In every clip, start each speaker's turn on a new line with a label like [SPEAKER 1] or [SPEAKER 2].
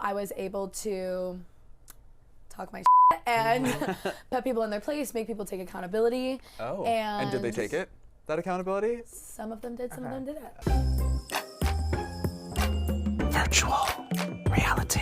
[SPEAKER 1] I was able to talk my and put people in their place, make people take accountability.
[SPEAKER 2] Oh, and did they take it, that accountability?
[SPEAKER 1] Some of them did, some of them didn't.
[SPEAKER 3] Virtual Reality.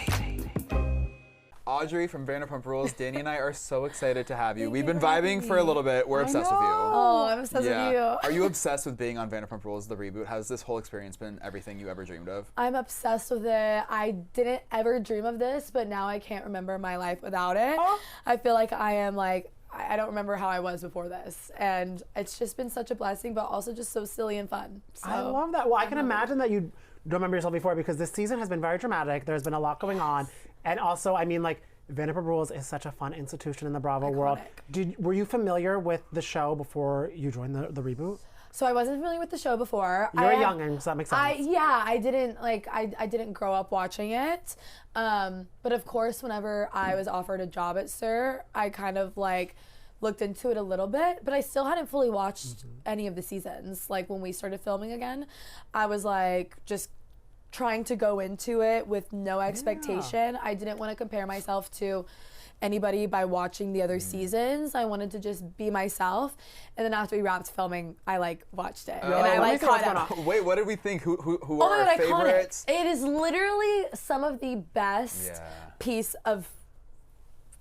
[SPEAKER 2] Audrey from Vanderpump Rules, Danny and I are so excited to have you. We've been vibing for a little bit. We're obsessed with you.
[SPEAKER 1] Oh, I'm obsessed with you.
[SPEAKER 2] Are you obsessed with being on Vanderpump Rules, the reboot? Has this whole experience been everything you ever dreamed of?
[SPEAKER 1] I'm obsessed with it. I didn't ever dream of this, but now I can't remember my life without it. I feel like I am like, I don't remember how I was before this. And it's just been such a blessing, but also just so silly and fun. So,
[SPEAKER 3] I love that. Well, I can imagine that you don't remember yourself before because this season has been very dramatic. There's been a lot going on. And also, I mean, like, Vanderpump Rules is such a fun institution in the Bravo world. Were you familiar with the show before you joined the reboot?
[SPEAKER 1] So I wasn't familiar with the show before.
[SPEAKER 3] You're a youngin', so that makes sense.
[SPEAKER 1] I didn't grow up watching it. But of course, whenever I was offered a job at SUR, I kind of like looked into it a little bit, but I still hadn't fully watched any of the seasons. Like when we started filming again, I was like just trying to go into it with no expectation. I didn't want to compare myself to anybody by watching the other seasons. I wanted to just be myself. And then after we wrapped filming, I like watched it. And I like caught up.
[SPEAKER 2] Wait, what did we think? Who are our favorites?
[SPEAKER 1] It is literally some of the best piece of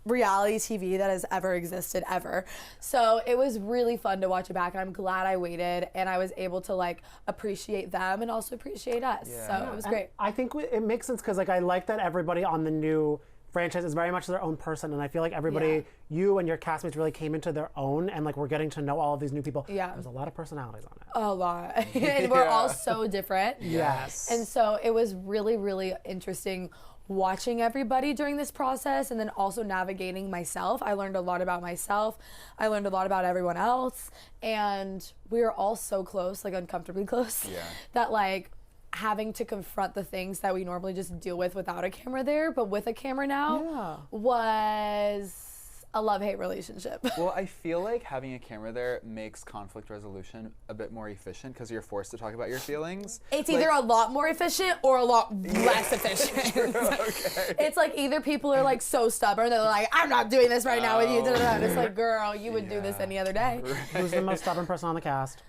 [SPEAKER 1] reality TV that has ever existed ever. So it was really fun to watch it back, and I'm glad I waited and I was able to like appreciate them and also appreciate us. So it was great.
[SPEAKER 3] I think it makes sense because like I like that everybody on the new franchise is very much their own person, and I feel like everybody, you and your castmates really came into their own, and like we're getting to know all of these new people. There's a lot of personalities on it.
[SPEAKER 1] A lot. And we're all so different.
[SPEAKER 3] Yes.
[SPEAKER 1] And so it was really, really interesting watching everybody during this process, and then also navigating myself. I learned a lot about myself. I learned a lot about everyone else, and we were all so close, like uncomfortably close, that like having to confront the things that we normally just deal with without a camera there, but with a camera now was a love-hate relationship.
[SPEAKER 2] Well, I feel like having a camera there makes conflict resolution a bit more efficient because you're forced to talk about your feelings.
[SPEAKER 1] It's either a lot more efficient or a lot less efficient. It's like either people are like so stubborn, they're like, I'm not doing this right now with you. And it's like, girl, you would do this any other day.
[SPEAKER 3] Who's the most stubborn person on the cast?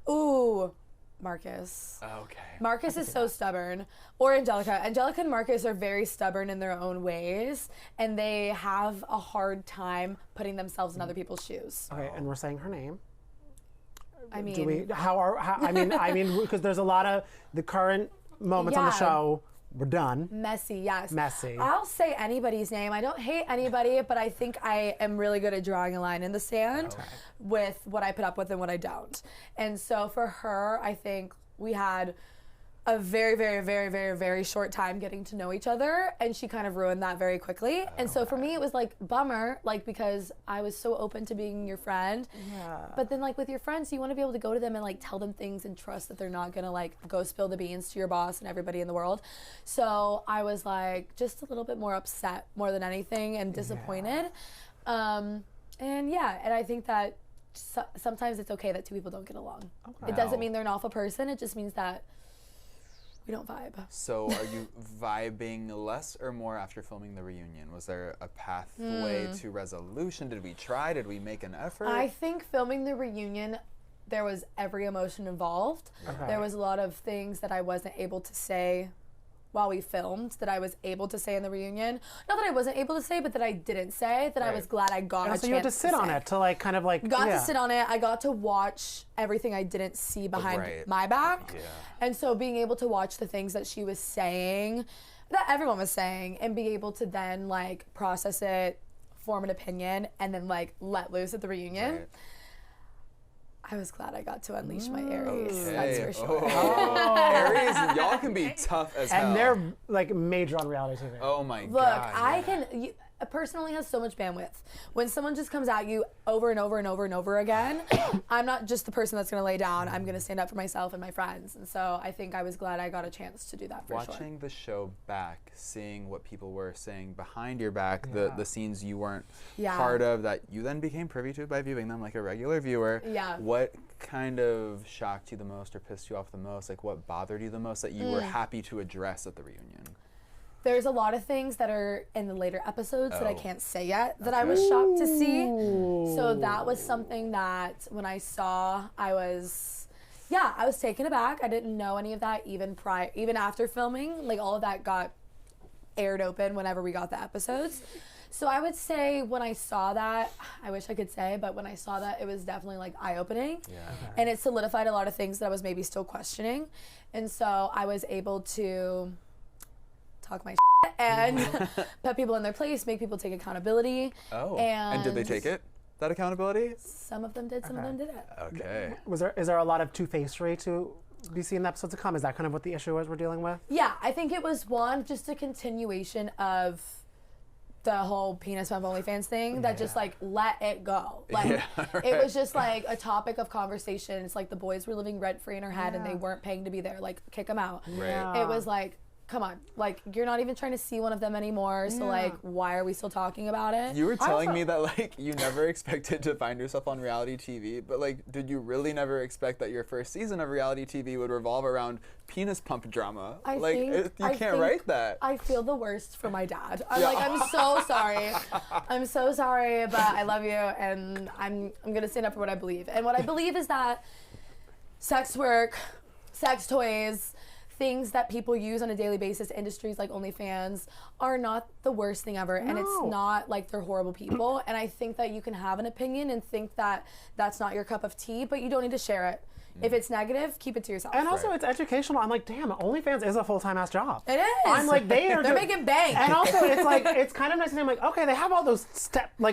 [SPEAKER 1] Ooh, Marcus.
[SPEAKER 2] Okay.
[SPEAKER 1] Marcus is so stubborn. Or Angelica. Angelica and Marcus are very stubborn in their own ways, and they have a hard time putting themselves in other people's shoes.
[SPEAKER 3] Okay, and we're saying her name.
[SPEAKER 1] I mean,
[SPEAKER 3] do we? I mean, because there's a lot of the current moments on the show. We're done.
[SPEAKER 1] Messy, yes.
[SPEAKER 3] Messy.
[SPEAKER 1] I'll say anybody's name. I don't hate anybody, but I think I am really good at drawing a line in the sand with what I put up with and what I don't. And so for her, I think we had a very, very, very, very, very short time getting to know each other, and she kind of ruined that very quickly. And so for me, it was like bummer, like because I was so open to being your friend. But then like with your friends, you want to be able to go to them and like tell them things and trust that they're not gonna like go spill the beans to your boss and everybody in the world. So I was like just a little bit more upset more than anything and disappointed. And I think that sometimes it's okay that two people don't get along. It doesn't mean they're an awful person. It just means that we don't vibe.
[SPEAKER 2] So are you vibing less or more after filming the reunion? Was there a pathway to resolution? Did we try? Did we make an effort?
[SPEAKER 1] I think filming the reunion, there was every emotion involved. There was a lot of things that I wasn't able to say while we filmed that I was able to say in the reunion. Not that I wasn't able to say, but that I didn't say, that I was glad I got a chance to say.
[SPEAKER 3] So you had to sit on it to like kind of like...
[SPEAKER 1] To sit on it. I got to watch everything I didn't see behind my back. And so being able to watch the things that she was saying, that everyone was saying, and be able to then like process it, form an opinion, and then like let loose at the reunion. I was glad I got to unleash my Aries. That's for sure.
[SPEAKER 2] Aries, y'all can be tough as hell.
[SPEAKER 3] And they're like major on reality TV.
[SPEAKER 2] Oh my God.
[SPEAKER 1] Look, I can. A person only has so much bandwidth. When someone just comes at you over and over and over and over again, I'm not just the person that's going to lay down. I'm going to stand up for myself and my friends. And so I think I was glad I got a chance to do that for sure.
[SPEAKER 2] Watching the show back, seeing what people were saying behind your back, the scenes you weren't part of that you then became privy to by viewing them like a regular viewer. What kind of shocked you the most or pissed you off the most? Like what bothered you the most that you were happy to address at the reunion?
[SPEAKER 1] there's a lot of things that are in the later episodes that I can't say yet that I was shocked to see. So that was something that when I saw, I was taken aback. I didn't know any of that even after filming. Like all of that got aired open whenever we got the episodes. So I would say when I saw that, I wish I could say, but when I saw that, it was definitely like eye-opening. Yeah. And it solidified a lot of things that I was maybe still questioning. And so I was able to talk my shit and put people in their place, make people take accountability.
[SPEAKER 2] Oh, and did they take it? That accountability?
[SPEAKER 1] Some of them did, some of them didn't.
[SPEAKER 2] Okay.
[SPEAKER 3] Is there a lot of two-facery to be seen in the episodes to come? Is that kind of what the issue is we're dealing with?
[SPEAKER 1] Yeah, I think it was just a continuation of the whole penis pump OnlyFans thing that just like let it go. Like it was just like a topic of conversation. It's like the boys were living rent free in her head and they weren't paying to be there. Like kick them out. Right. It was like, come on, like you're not even trying to see one of them anymore. So like, why are we still talking about it?
[SPEAKER 2] You were telling me that like you never expected to find yourself on reality TV, but like, did you really never expect that your first season of reality TV would revolve around penis pump drama? You can't write that.
[SPEAKER 1] I feel the worst for my dad. I'm so sorry. I'm so sorry, but I love you, and I'm gonna stand up for what I believe. And what I believe is that sex work, sex toys, things that people use on a daily basis, industries like OnlyFans, are not the worst thing ever. No. And it's not like they're horrible people. And I think that you can have an opinion and think that that's not your cup of tea, but you don't need to share it. If it's negative, keep it to yourself.
[SPEAKER 3] And also, it's educational. I'm like, damn, OnlyFans is a full-time ass job.
[SPEAKER 1] It is.
[SPEAKER 3] I'm like, they're
[SPEAKER 1] making bank.
[SPEAKER 3] And also, it's like, it's kind of nice to be like, okay, they have all those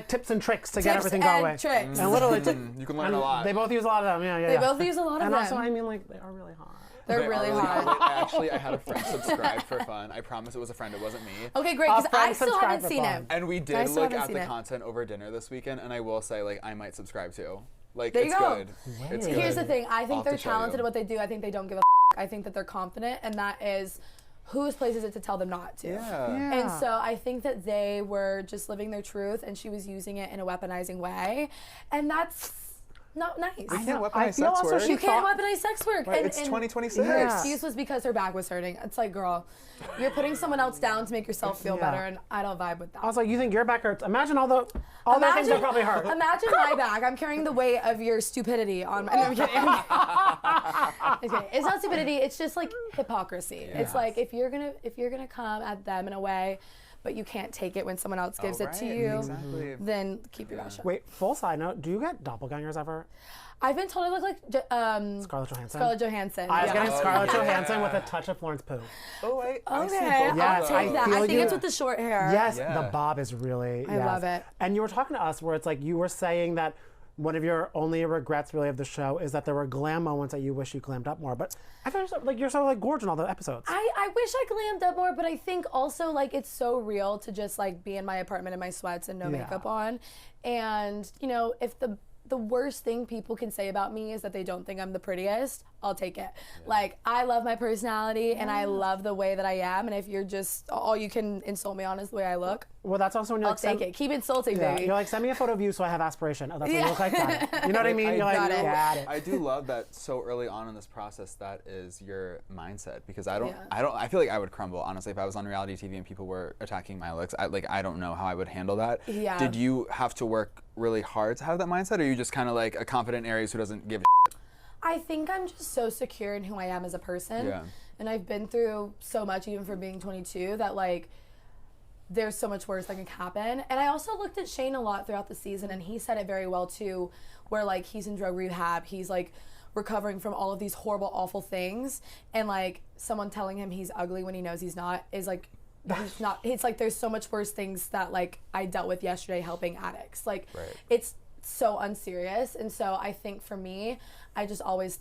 [SPEAKER 3] tips and tricks to get everything going.
[SPEAKER 1] Tricks.
[SPEAKER 3] And literally,
[SPEAKER 2] you can learn a lot.
[SPEAKER 3] They both use a lot of them.
[SPEAKER 1] They both use a lot of them.
[SPEAKER 3] And also, I mean, like, they are really hot.
[SPEAKER 1] They're really hot.
[SPEAKER 2] I had a friend subscribe for fun. I promise it was a friend. It wasn't me.
[SPEAKER 1] Okay, great, because I still haven't seen it.
[SPEAKER 2] And we did look at the content over dinner this weekend, and I will say, like, I might subscribe too. Like,
[SPEAKER 1] there
[SPEAKER 2] it's
[SPEAKER 1] you go.
[SPEAKER 2] good.
[SPEAKER 1] It's good. Here's the thing. I think they're talented at what they do. I think they don't give a I think that they're confident, and that is whose place is it to tell them not to?
[SPEAKER 2] Yeah.
[SPEAKER 1] And so I think that they were just living their truth, and she was using it in a weaponizing way, and that's not nice.
[SPEAKER 2] You can't weaponize sex work.
[SPEAKER 1] You can't weaponize sex work.
[SPEAKER 2] Right, it's 2026.
[SPEAKER 1] Her excuse was because her back was hurting. It's like, girl, you're putting someone else down to make yourself feel better, and I don't vibe with that.
[SPEAKER 3] I was like, you think your back hurts? Imagine all the things that probably hurt.
[SPEAKER 1] Imagine my back. I'm carrying the weight of your stupidity on my. No, I'm kidding. Okay. It's not stupidity. It's just like hypocrisy. Yes. It's like if you're gonna come at them in a way, but you can't take it when someone else gives it to you, then keep your mouth shut.
[SPEAKER 3] Wait, full side note, do you get doppelgangers ever?
[SPEAKER 1] I've been told I look like
[SPEAKER 3] Scarlett Johansson.
[SPEAKER 1] Scarlett Johansson.
[SPEAKER 3] I was getting Scarlett Johansson with a touch of Florence Pugh.
[SPEAKER 2] Oh, wait.
[SPEAKER 1] Okay, I'll take that. I think it's with the short hair.
[SPEAKER 3] Yes, the bob is really.
[SPEAKER 1] I love it.
[SPEAKER 3] And you were talking to us where it's like you were saying that one of your only regrets really of the show is that there were glam moments that you wish you glammed up more. But I feel like you're so like gorgeous in all the episodes.
[SPEAKER 1] I wish I glammed up more, but I think also like it's so real to just like be in my apartment in my sweats and no makeup on. And you know, if the worst thing people can say about me is that they don't think I'm the prettiest, I'll take it. Yeah. Like, I love my personality and I love the way that I am. And if you're just, all you can insult me on is the way I look.
[SPEAKER 3] Well, that's also when you're
[SPEAKER 1] I'll take it. Keep insulting, baby.
[SPEAKER 3] You're like, send me a photo of you so I have aspiration. Oh, that's what you look like. You know what I mean? You're like, got it.
[SPEAKER 2] I do love that so early on in this process, that is your mindset, because I feel like I would crumble, honestly, if I was on reality TV and people were attacking my looks. I don't know how I would handle that.
[SPEAKER 1] Yeah.
[SPEAKER 2] Did you have to work really hard to have that mindset, or are you just kind of like a confident Aries who doesn't give a shit?
[SPEAKER 1] I think I'm just so secure in who I am as a person. Yeah. And I've been through so much, even for being 22, that like, there's so much worse that can happen. And I also looked at Shane a lot throughout the season, and he said it very well too, where like he's in drug rehab, he's like recovering from all of these horrible, awful things, and like someone telling him he's ugly when he knows he's not is like, he's not. It's like there's so much worse things that like I dealt with yesterday helping addicts. Like it's so unserious. And so I think for me, I just always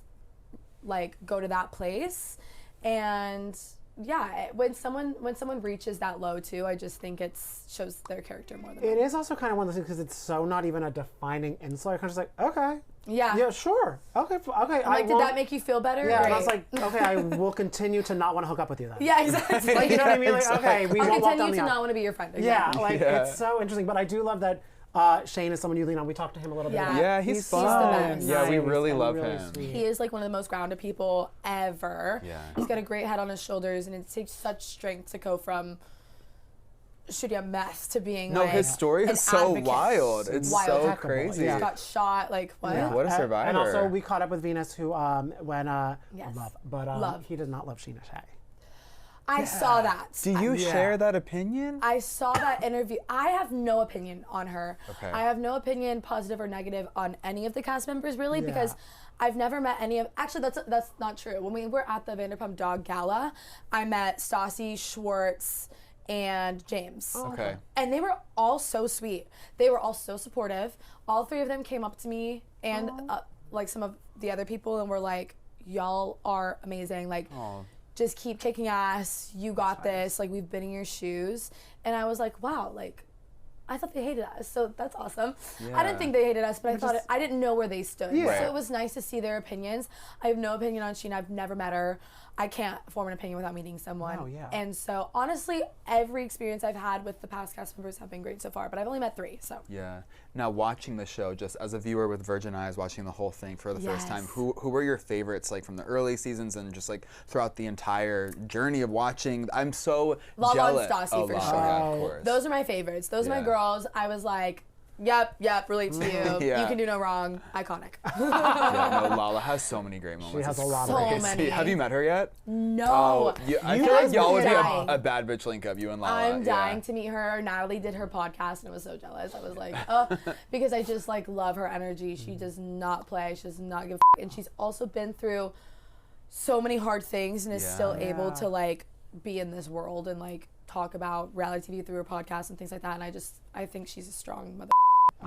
[SPEAKER 1] like go to that place. And yeah, when someone reaches that low too, I just think it shows their character more than
[SPEAKER 3] it is also kind of one of those things, because it's so not even a defining insult. You're kind of just like, okay.
[SPEAKER 1] Yeah,
[SPEAKER 3] sure. Okay.
[SPEAKER 1] Like, did that make you feel better?
[SPEAKER 3] Yeah, and I was like, okay, I will continue to not want to hook up with you then.
[SPEAKER 1] Yeah, exactly.
[SPEAKER 3] Like, you know what I mean? Like, okay, we won't walk down the aisle.
[SPEAKER 1] I'll continue to not want to be your friend again.
[SPEAKER 3] Yeah, like it's so interesting. But I do love that Shane is someone you lean on. We talked to him a little bit.
[SPEAKER 2] Yeah, he's fun.
[SPEAKER 1] He's the best.
[SPEAKER 2] Yeah, we really love him.
[SPEAKER 3] Sweet.
[SPEAKER 1] He is like one of the most grounded people ever.
[SPEAKER 2] Yeah.
[SPEAKER 1] He's got a great head on his shoulders, and it takes such strength to go from shooting a mess to being
[SPEAKER 2] his story is so wild. It's so crazy.
[SPEAKER 1] He got shot. Like what?
[SPEAKER 2] Yeah. What a survivor.
[SPEAKER 3] And also we caught up with Venus, who when
[SPEAKER 1] Love.
[SPEAKER 3] he does not love Sheena Shea.
[SPEAKER 1] I saw that.
[SPEAKER 2] Do you share that opinion?
[SPEAKER 1] I saw that interview. I have no opinion on her.
[SPEAKER 2] Okay.
[SPEAKER 1] I have no opinion, positive or negative, on any of the cast members really, because I've never met any of. Actually, that's not true. When we were at the Vanderpump Dog Gala, I met Stassi, Schwartz, and James.
[SPEAKER 2] Oh, okay.
[SPEAKER 1] And they were all so sweet. They were all so supportive. All three of them came up to me and like some of the other people and were like, "Y'all are amazing. Like." Just keep kicking ass, you got this, like we've been in your shoes. And I was like, wow, like I thought they hated us, so that's awesome. I didn't think they hated us, but I didn't know where they stood. So it was nice to see their opinions. I have no opinion on Sheena, I've never met her. I can't form an opinion without meeting someone.
[SPEAKER 3] Oh, yeah.
[SPEAKER 1] And so honestly, every experience I've had with the past cast members have been great so far, but I've only met 3, so.
[SPEAKER 2] Yeah. Now watching the show, just as a viewer with virgin eyes, watching the whole thing for the first time, who were your favorites, like from the early seasons and just like throughout the entire journey of watching? I'm so jealous.
[SPEAKER 1] Lala and Stassi for sure.
[SPEAKER 2] Yeah, of course.
[SPEAKER 1] Those are my favorites. Those are my girls. I was like, yep, relate to you. You can do no wrong. Iconic.
[SPEAKER 2] Lala has so many great moments.
[SPEAKER 3] She has a lot
[SPEAKER 1] so
[SPEAKER 3] of
[SPEAKER 1] many.
[SPEAKER 2] Have you met her yet?
[SPEAKER 1] No.
[SPEAKER 2] I feel like y'all would be a bad bitch link up, you and Lala.
[SPEAKER 1] I'm dying to meet her. Natalie did her podcast and I was so jealous. I was like, oh, because I just like love her energy. She does not play. She does not give a and she's also been through so many hard things and is still able to like be in this world and like talk about reality TV through her podcast and things like that. And I think she's a strong mother.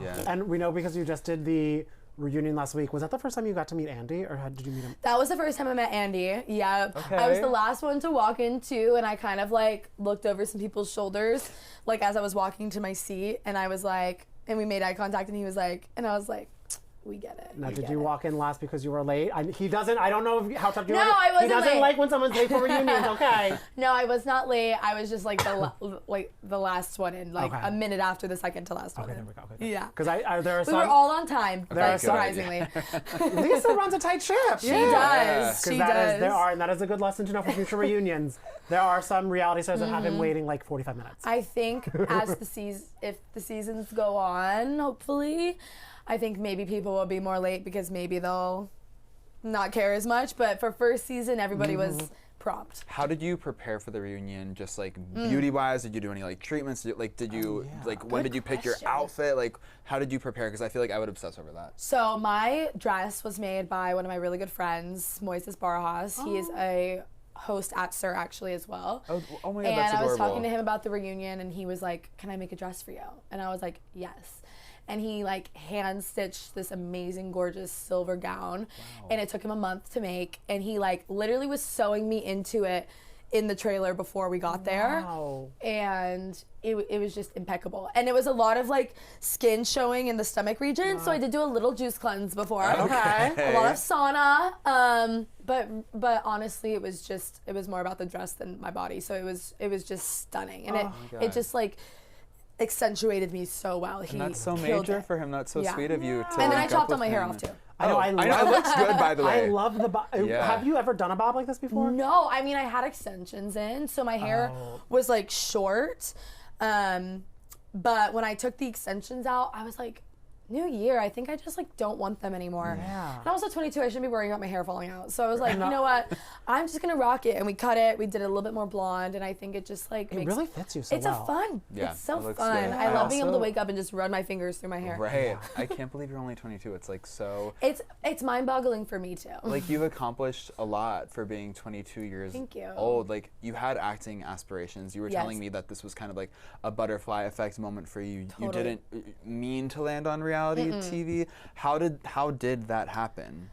[SPEAKER 2] Yeah.
[SPEAKER 3] And we know because you just did the reunion last week. Was that the first time you got to meet Andy, or did you meet him?
[SPEAKER 1] That was the first time I met Andy. Yeah.
[SPEAKER 2] Okay.
[SPEAKER 1] I was the last one to walk in too, and I kind of like looked over some people's shoulders, like as I was walking to my seat, and I was like, and we made eye contact, and he was like, and I was like, we get it.
[SPEAKER 3] Now, did you walk in last because you were late? He doesn't. I don't know how tough you are.
[SPEAKER 1] No, I wasn't
[SPEAKER 3] He doesn't
[SPEAKER 1] late.
[SPEAKER 3] like when someone's late for reunions. Okay.
[SPEAKER 1] No, I was not late. I was just like the last one in, like a minute after the second to last one.
[SPEAKER 3] Okay, there we go. Okay.
[SPEAKER 1] Yeah.
[SPEAKER 3] Because there are some.
[SPEAKER 1] We were all on time,
[SPEAKER 3] are
[SPEAKER 1] surprisingly.
[SPEAKER 3] Lisa runs a tight ship.
[SPEAKER 1] She does. She does.
[SPEAKER 3] And that is a good lesson to know for future reunions. There are some reality stars that have been waiting like 45 minutes.
[SPEAKER 1] I think as if the seasons go on, hopefully, I think maybe people will be more late because maybe they'll not care as much. But for first season, everybody was prompt.
[SPEAKER 2] How did you prepare for the reunion? Just like beauty-wise, did you do any like treatments? When did you pick your outfit? Like, how did you prepare? Because I feel like I would obsess over that.
[SPEAKER 1] So my dress was made by one of my really good friends, Moises Barajas. He is a host at SUR actually as well.
[SPEAKER 2] Oh my God,
[SPEAKER 1] and
[SPEAKER 2] that's adorable.
[SPEAKER 1] I was talking to him about the reunion, and he was like, "Can I make a dress for you?" And I was like, "Yes." And he like hand stitched this amazing, gorgeous silver gown, and it took him a month to make. And he like literally was sewing me into it in the trailer before we got there. And it was just impeccable. And it was a lot of like skin showing in the stomach region, so I did do a little juice cleanse before.
[SPEAKER 2] Okay.
[SPEAKER 1] A lot of sauna. But honestly, it was more about the dress than my body. So it was just stunning, and it just like accentuated me so well.
[SPEAKER 2] And that's so major for him. That's so sweet of you.
[SPEAKER 1] And then I chopped all my hair off too.
[SPEAKER 3] I know.
[SPEAKER 2] It looks good, by the way.
[SPEAKER 3] I love the bob. Have you ever done a bob like this before?
[SPEAKER 1] No, I mean I had extensions in, so my hair was like short. But when I took the extensions out, I was like, new year, I think I just like don't want them anymore.
[SPEAKER 3] Yeah.
[SPEAKER 1] And I'm also 22, I shouldn't be worrying about my hair falling out. So I was like, you know what? I'm just gonna rock it. And we cut it. We did it a little bit more blonde, and I think it just like
[SPEAKER 3] it really fits you so
[SPEAKER 1] it's
[SPEAKER 3] well.
[SPEAKER 1] It's a fun.
[SPEAKER 2] Yeah,
[SPEAKER 1] it's so
[SPEAKER 2] it looks
[SPEAKER 1] fun.
[SPEAKER 2] good.
[SPEAKER 1] I love being able to wake up and just run my fingers through my hair.
[SPEAKER 2] Right. I can't believe you're only 22. It's like so.
[SPEAKER 1] It's mind-boggling for me too.
[SPEAKER 2] Like you've accomplished a lot for being 22 years old. Like you had acting aspirations. You were telling me that this was kind of like a butterfly effect moment for you.
[SPEAKER 1] Totally.
[SPEAKER 2] You didn't mean to land on reality TV. How did that happen?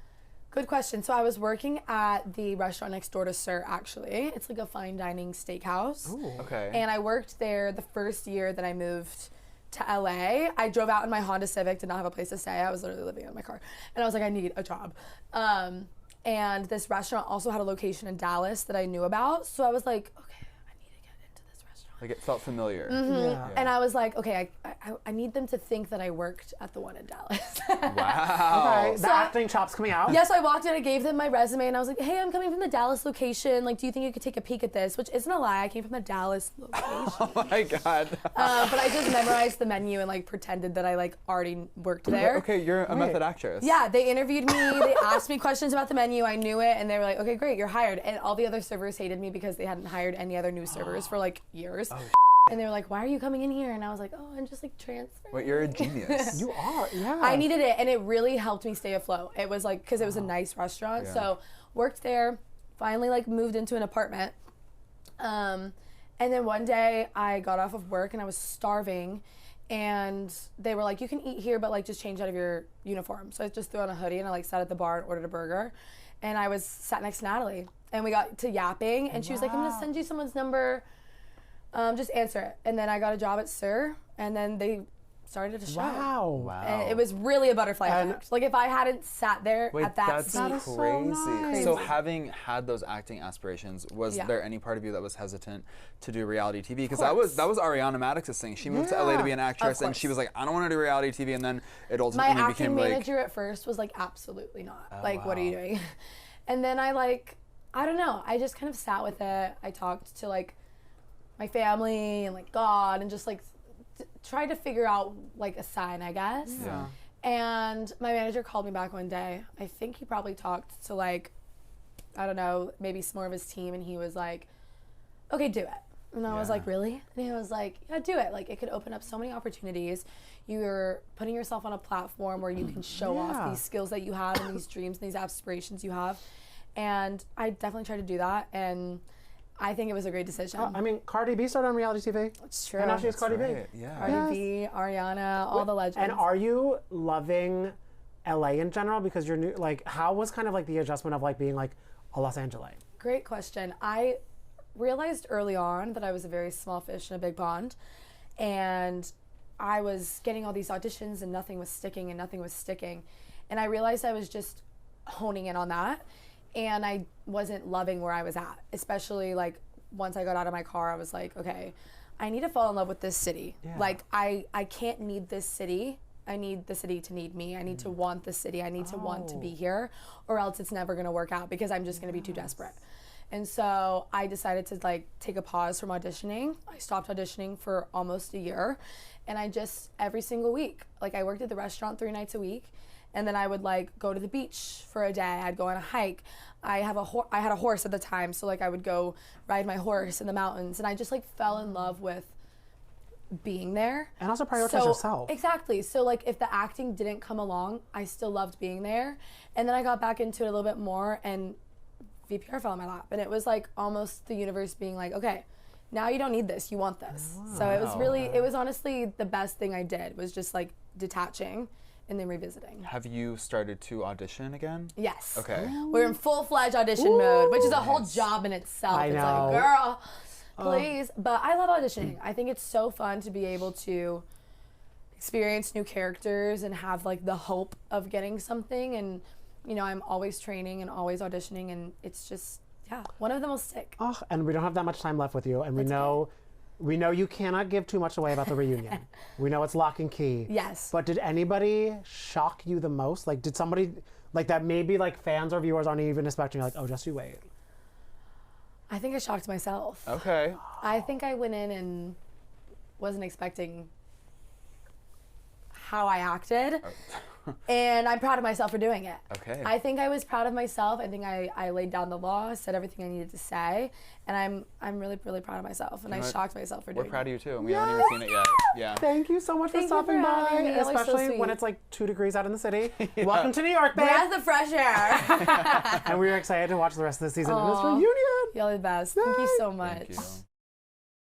[SPEAKER 1] Good question. So I was working at the restaurant next door to SUR, actually. It's like a fine dining steakhouse.
[SPEAKER 3] Ooh.
[SPEAKER 2] Okay.
[SPEAKER 1] And I worked there the first year that I moved to LA. I drove out in my Honda Civic, did not have a place to stay. I was literally living in my car. And I was like, I need a job. And this restaurant also had a location in Dallas that I knew about. So I was like, okay, I need to get into this restaurant.
[SPEAKER 2] Like it felt familiar.
[SPEAKER 1] Yeah. And I was like, okay, I I need them to think that I worked at the one in Dallas.
[SPEAKER 2] Wow.
[SPEAKER 3] Okay, the acting chops coming out.
[SPEAKER 1] Yes, I walked in, I gave them my resume, and I was like, hey, I'm coming from the Dallas location. Like, do you think you could take a peek at this? Which isn't a lie, I came from the Dallas location.
[SPEAKER 2] Oh my God.
[SPEAKER 1] But I just memorized the menu and like pretended that I like already worked there.
[SPEAKER 2] Okay, you're a method actress.
[SPEAKER 1] Yeah, they interviewed me, they asked me questions about the menu, I knew it, and they were like, okay, great, you're hired. And all the other servers hated me because they hadn't hired any other new servers for like years. And they were like, why are you coming in here? And I was like, oh, I'm just like transferring.
[SPEAKER 2] Wait, you're a genius.
[SPEAKER 3] You are, yeah.
[SPEAKER 1] I needed it, and it really helped me stay afloat. It was like, because it was a nice restaurant. So worked there, finally like moved into an apartment. And then one day I got off of work and I was starving, and they were like, you can eat here, but like just change out of your uniform. So I just threw on a hoodie and I like sat at the bar and ordered a burger. And I was sat next to Natalie, and we got to yapping, and she was like, I'm gonna send you someone's number. Just answer it. And then I got a job at Sir, and then they started a show.
[SPEAKER 3] Wow.
[SPEAKER 1] And it was really a butterfly effect. Like if I hadn't sat there at that seat.
[SPEAKER 2] That's
[SPEAKER 3] so
[SPEAKER 2] crazy.
[SPEAKER 3] nice.
[SPEAKER 2] So having had those acting aspirations, was there any part of you that was hesitant to do reality TV? Because that was Ariana Maddox's thing. She moved to LA to be an actress, and she was like, I don't want to do reality TV, and then it ultimately became like...
[SPEAKER 1] My acting manager at first was like, absolutely not. What are you doing? And then I don't know, I just kind of sat with it. I talked to like my family and like God, and just like tried to figure out like a sign, I guess.
[SPEAKER 2] Yeah.
[SPEAKER 1] And my manager called me back one day. I think he probably talked to like, I don't know, maybe some more of his team, and he was like, okay, do it. And I was like, really? And he was like, yeah, do it. Like it could open up so many opportunities. You're putting yourself on a platform where you can show off these skills that you have and these dreams and these aspirations you have. And I definitely tried to do that, and I think it was a great decision.
[SPEAKER 3] I mean, Cardi B started on reality TV.
[SPEAKER 1] It's true.
[SPEAKER 3] And now she's Cardi B.
[SPEAKER 2] Yeah.
[SPEAKER 1] Cardi B, Ariana, all the legends.
[SPEAKER 3] And are you loving LA in general? Because you're new, like, how was kind of like the adjustment of like being like a Los Angeles?
[SPEAKER 1] Great question. I realized early on that I was a very small fish in a big pond, and I was getting all these auditions and nothing was sticking. And I realized I was just honing in on that. And I wasn't loving where I was at, especially like once I got out of my car, I was like, okay, I need to fall in love with this city. Yeah. Like I can't need this city. I need the city to need me. I need to want the city. I need to want to be here, or else it's never gonna work out because I'm just gonna be too desperate. And so I decided to like take a pause from auditioning. I stopped auditioning for almost a year, and I just every single week, like I worked at the restaurant 3 nights a week. And then I would like go to the beach for a day. I'd go on a hike. I had a horse at the time, so like I would go ride my horse in the mountains, and I just like fell in love with being there.
[SPEAKER 3] And also prioritize yourself.
[SPEAKER 1] Exactly. So like if the acting didn't come along, I still loved being there. And then I got back into it a little bit more, and VPR fell in my lap, and it was like almost the universe being like, okay, now you don't need this, you want this. Wow. So it was honestly the best thing I did, was just like detaching and then revisiting.
[SPEAKER 2] Have you started to audition again?
[SPEAKER 1] Yes.
[SPEAKER 2] Okay.
[SPEAKER 1] We're in full-fledged audition mode, which is a whole job in itself.
[SPEAKER 3] I know.
[SPEAKER 1] It's like, girl, please. But I love auditioning. I think it's so fun to be able to experience new characters and have like the hope of getting something. And you know, I'm always training and always auditioning, and it's just, yeah, one of them will stick.
[SPEAKER 3] Oh, and we don't have that much time left with you, and we know you cannot give too much away about the reunion. We know it's lock and key.
[SPEAKER 1] Yes.
[SPEAKER 3] But did anybody shock you the most? Like, did somebody, like that maybe like fans or viewers aren't even expecting, like, oh, just you wait?
[SPEAKER 1] I think I shocked myself.
[SPEAKER 2] Okay.
[SPEAKER 1] I think I went in and wasn't expecting how I acted. And I'm proud of myself for doing it.
[SPEAKER 2] Okay.
[SPEAKER 1] I think I was proud of myself. I think I laid down the law, said everything I needed to say, and I'm really, really proud of myself. And I shocked myself for doing it.
[SPEAKER 2] We're proud of you too, and we haven't even seen it yet. Yeah.
[SPEAKER 3] Thank you so much for stopping by, especially when it's like 2 degrees out in the city. Welcome to New York, babe.
[SPEAKER 1] Breath of fresh air.
[SPEAKER 3] And we're excited to watch the rest of the season in this reunion.
[SPEAKER 1] Y'all are the best. Thank you so much.
[SPEAKER 2] Thank you.